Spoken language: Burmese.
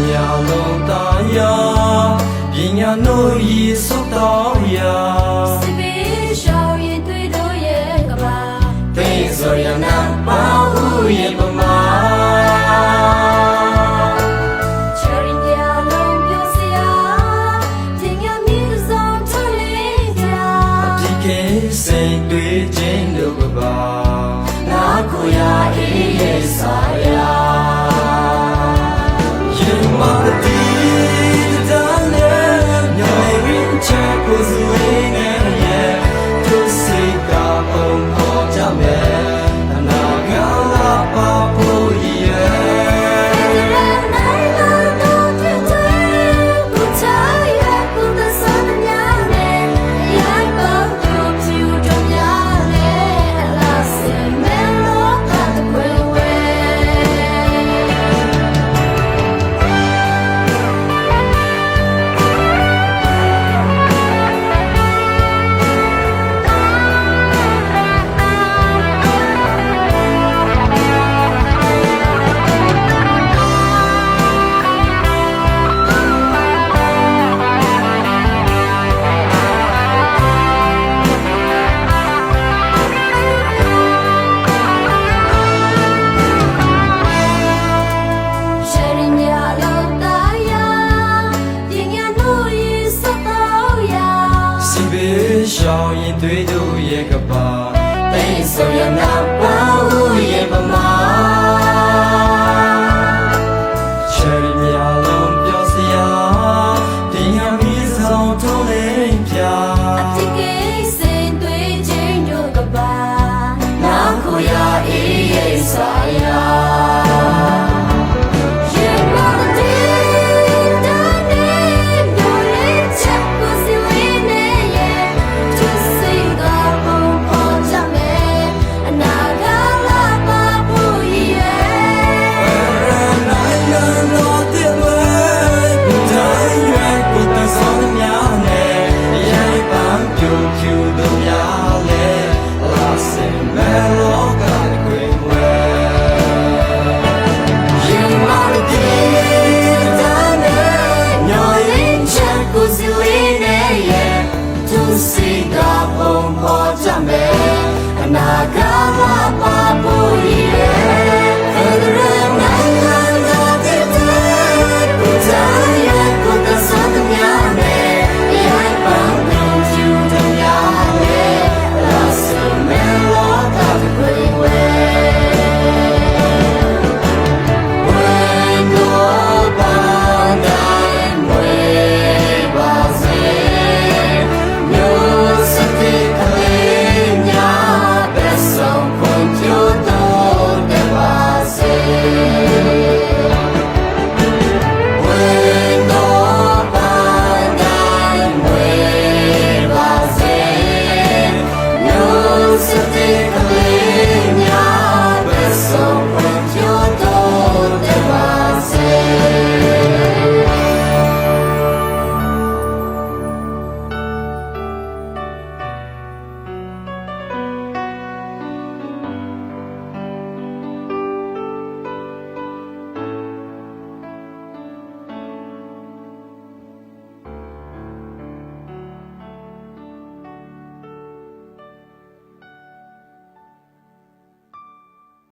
ညာလုံးသားယာပညာတို့ဤစုတော်ရာစပီရှောင်းရင်တွေ့လို့ရဲ့ကဘာသိဆိုရနာပါဟုရေပမာချရင်ညာလုံးပြောစရာပညာမျိုးစုံထုတ်လေးကြဒီကေစိတ်တွေ့ခြင်းတို့ကပါနာကိုရာအေးရဲ့စာရာရှောင်းရင်တွေ့တို့ရဲ့ကပါသိဆိုရနာ